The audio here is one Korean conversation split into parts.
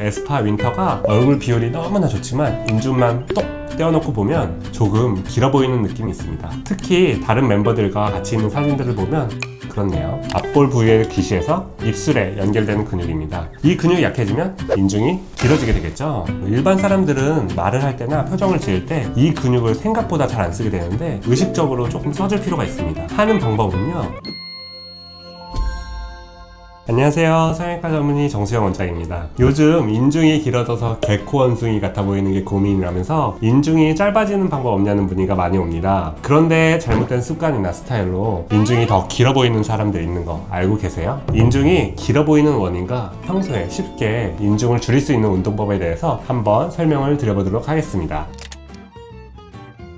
에스파 윈터가 얼굴 비율이 너무나 좋지만 인중만 똑 떼어놓고 보면 조금 길어 보이는 느낌이 있습니다. 특히 다른 멤버들과 같이 있는 사진들을 보면 그렇네요. 앞볼 부위의 귀시에서 입술에 연결되는 근육입니다. 이 근육이 약해지면 인중이 길어지게 되겠죠. 일반 사람들은 말을 할 때나 표정을 지을 때 이 근육을 생각보다 잘 안 쓰게 되는데 의식적으로 조금 써줄 필요가 있습니다. 하는 방법은요, 안녕하세요. 성형외과 전문의 정수영 원장입니다. 요즘 인중이 길어져서 개코 원숭이 같아 보이는 게 고민이라면서 인중이 짧아지는 방법 없냐는 문의가 많이 옵니다. 그런데 잘못된 습관이나 스타일로 인중이 더 길어 보이는 사람들 있는 거 알고 계세요? 인중이 길어 보이는 원인과 평소에 쉽게 인중을 줄일 수 있는 운동법에 대해서 한번 설명을 드려보도록 하겠습니다.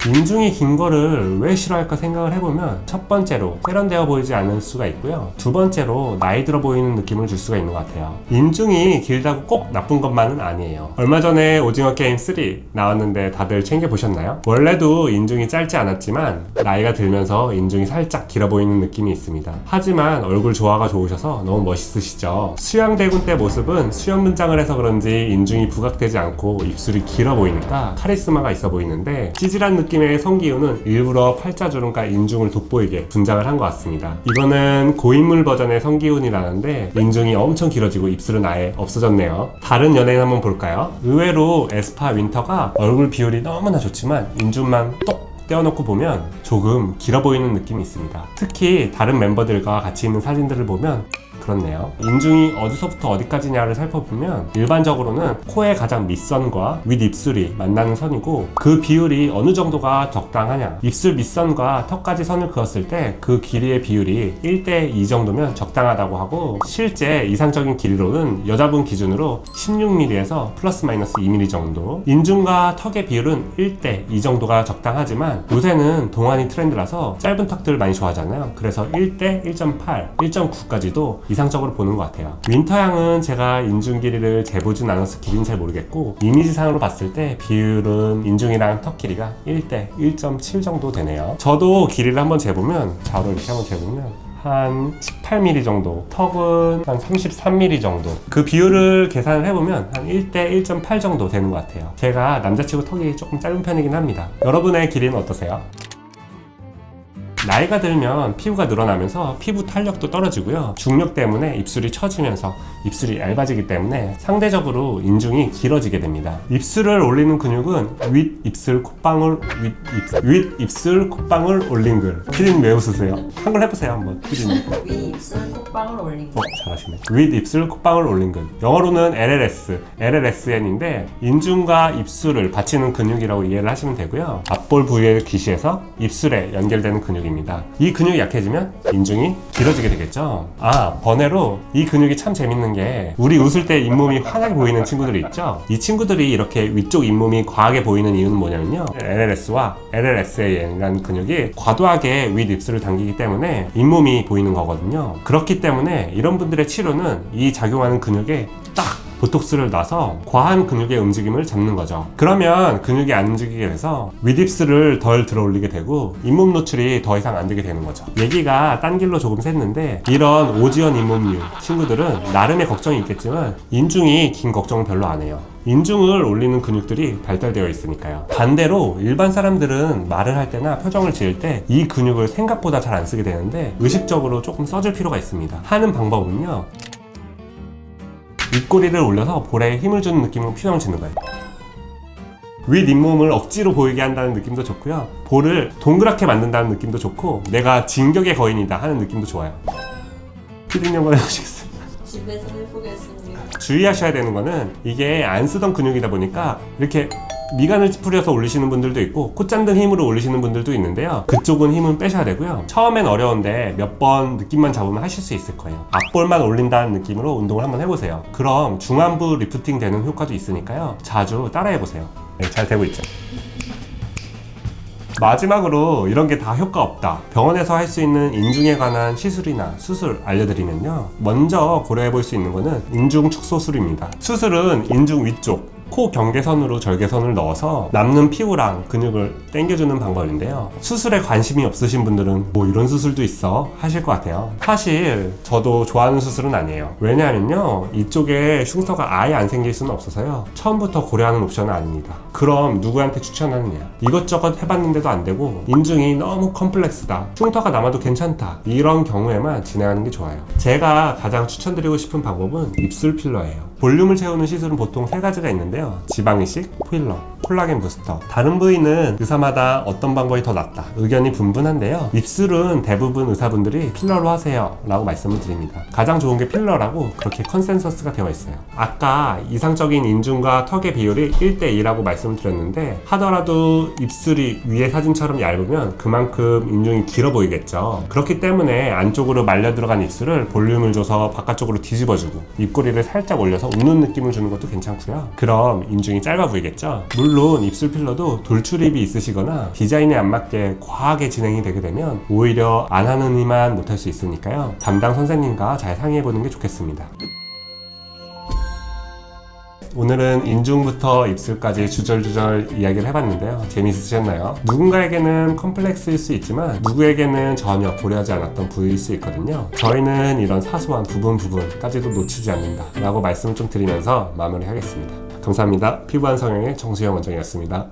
인중이 긴 거를 왜 싫어할까 생각을 해보면 첫 번째로 세련되어 보이지 않을 수가 있고요, 두 번째로 나이 들어 보이는 느낌을 줄 수가 있는 것 같아요. 인중이 길다고 꼭 나쁜 것만은 아니에요. 얼마 전에 오징어 게임 3 나왔는데 다들 챙겨보셨나요? 원래도 인중이 짧지 않았지만 나이가 들면서 인중이 살짝 길어 보이는 느낌이 있습니다. 하지만 얼굴 조화가 좋으셔서 너무 멋있으시죠? 수영대군 때 모습은 수영 분장을 해서 그런지 인중이 부각되지 않고 입술이 길어 보이니까 카리스마가 있어 보이는데, 찌질한 느낌의 성기훈은 일부러 팔자주름과 인중을 돋보이게 분장을 한 것 같습니다. 이거는 고인물 버전의 성기훈이라는데 인중이 엄청 길어지고 입술은 아예 없어졌네요. 다른 연예인 한번 볼까요? 의외로 에스파 윈터가 얼굴 비율이 너무나 좋지만 인중만 똑 떼어놓고 보면 조금 길어 보이는 느낌이 있습니다. 특히 다른 멤버들과 같이 있는 사진들을 보면 그렇네요. 인중이 어디서부터 어디까지냐를 살펴보면 일반적으로는 코의 가장 밑선과 윗입술이 만나는 선이고, 그 비율이 어느 정도가 적당하냐, 입술 밑선과 턱까지 선을 그었을 때 그 길이의 비율이 1대2 정도면 적당하다고 하고, 실제 이상적인 길이로는 여자분 기준으로 16mm에서 플러스 마이너스 2mm 정도, 인중과 턱의 비율은 1대2 정도가 적당하지만 요새는 동안이 트렌드라서 짧은 턱들 많이 좋아하잖아요. 그래서 1대 1.8, 1.9까지도 이상적으로 보는 것 같아요. 윈터양은 제가 인중 길이를 재보진 않아서 길이는 잘 모르겠고, 이미지상으로 봤을 때 비율은 인중이랑 턱 길이가 1대 1.7 정도 되네요. 저도 길이를 한번 재보면, 좌우로 이렇게 한번 재보면 한 18mm 정도, 턱은 한 33mm 정도, 그 비율을 계산을 해보면 한 1대 1.8 정도 되는 것 같아요. 제가 남자치고 턱이 조금 짧은 편이긴 합니다. 여러분의 길이는 어떠세요? 나이가 들면 피부가 늘어나면서 피부 탄력도 떨어지고요, 중력 때문에 입술이 처지면서 입술이 얇아지기 때문에 상대적으로 인중이 길어지게 됩니다. 입술을 올리는 근육은 윗입술 콧방울, 윗입술 콧방울 올린 글. 피디님 왜 웃으세요? 한글 해보세요 한번. 피디님. 윗입술 콧방울 올린 글. 잘하시네. 윗입술 콧방울 올린 글. 영어로는 LLSN인데 인중과 입술을 받치는 근육이라고 이해를 하시면 되고요, 앞볼 부위의 귀시에서 입술에 연결되는 근육입니다. 이 근육이 약해지면 인중이 길어지게 되겠죠. 번외로 이 근육이 참 재밌는 게, 우리 웃을 때 잇몸이 환하게 보이는 친구들이 있죠. 이 친구들이 이렇게 위쪽 잇몸이 과하게 보이는 이유는 뭐냐면요, LLS와 LLSAN이라는 근육이 과도하게 윗입술을 당기기 때문에 잇몸이 보이는 거거든요. 그렇기 때문에 이런 분들의 치료는 이 작용하는 근육에 딱 보톡스를 놔서 과한 근육의 움직임을 잡는 거죠. 그러면 근육이 안 움직이게 돼서 윗입술을 덜 들어 올리게 되고 잇몸 노출이 더 이상 안 되게 되는 거죠. 얘기가 딴 길로 조금 샜는데, 이런 오지연 잇몸류 친구들은 나름의 걱정이 있겠지만 인중이 긴 걱정은 별로 안 해요. 인중을 올리는 근육들이 발달되어 있으니까요. 반대로 일반 사람들은 말을 할 때나 표정을 지을 때 이 근육을 생각보다 잘 안 쓰게 되는데 의식적으로 조금 써줄 필요가 있습니다. 하는 방법은요, 윗꼬리를 올려서 볼에 힘을 주는 느낌으로 표정을 짓는 거예요. 윗잇몸을 억지로 보이게 한다는 느낌도 좋고요, 볼을 동그랗게 만든다는 느낌도 좋고, 내가 진격의 거인이다 하는 느낌도 좋아요. 피디님 한번 해보시겠어요? 집에서 해보겠습니다. 주의하셔야 되는 거는, 이게 안 쓰던 근육이다 보니까 이렇게 미간을 찌푸려서 올리시는 분들도 있고 콧잔등 힘으로 올리시는 분들도 있는데요, 그쪽은 힘은 빼셔야 되고요. 처음엔 어려운데 몇 번 느낌만 잡으면 하실 수 있을 거예요. 앞볼만 올린다는 느낌으로 운동을 한번 해보세요. 그럼 중안부 리프팅 되는 효과도 있으니까요, 자주 따라해보세요. 네, 잘 되고 있죠? 마지막으로 이런 게 다 효과 없다, 병원에서 할 수 있는 인중에 관한 시술이나 수술 알려드리면요, 먼저 고려해 볼 수 있는 거는 인중 축소술입니다. 수술은 인중 위쪽 코 경계선으로 절개선을 넣어서 남는 피부랑 근육을 당겨주는 방법인데요. 수술에 관심이 없으신 분들은 뭐 이런 수술도 있어 하실 것 같아요. 사실 저도 좋아하는 수술은 아니에요. 왜냐하면요, 이쪽에 흉터가 아예 안 생길 수는 없어서요. 처음부터 고려하는 옵션은 아닙니다. 그럼 누구한테 추천하느냐? 이것저것 해봤는데도 안 되고 인중이 너무 컴플렉스다, 흉터가 남아도 괜찮다, 이런 경우에만 진행하는 게 좋아요. 제가 가장 추천드리고 싶은 방법은 입술 필러예요. 볼륨을 채우는 시술은 보통 세 가지가 있는데요. 지방 이식, 필러, 콜라겐 부스터. 다른 부위는 의사마다 어떤 방법이 더 낫다, 의견이 분분한데요. 입술은 대부분 의사분들이 필러로 하세요 라고 말씀을 드립니다. 가장 좋은 게 필러라고 그렇게 컨센서스가 되어 있어요. 아까 이상적인 인중과 턱의 비율이 1:2라고 말씀을 드렸는데, 하더라도 입술이 위에 사진처럼 얇으면 그만큼 인중이 길어 보이겠죠. 그렇기 때문에 안쪽으로 말려 들어간 입술을 볼륨을 줘서 바깥쪽으로 뒤집어주고 입꼬리를 살짝 올려서 웃는 느낌을 주는 것도 괜찮고요. 그럼 인중이 짧아 보이겠죠. 물론 입술 필러도 돌출입이 있으시거나 디자인에 안 맞게 과하게 진행이 되게 되면 오히려 안 하는 이만 못할 수 있으니까요. 담당 선생님과 잘 상의해보는 게 좋겠습니다. 오늘은 인중부터 입술까지 주절주절 이야기를 해봤는데요. 재미있으셨나요? 누군가에게는 컴플렉스일 수 있지만 누구에게는 전혀 고려하지 않았던 부위일 수 있거든요. 저희는 이런 사소한 부분까지도 놓치지 않는다 라고 말씀을 좀 드리면서 마무리하겠습니다. 감사합니다. 피부한 성형의 정수영 원장이었습니다.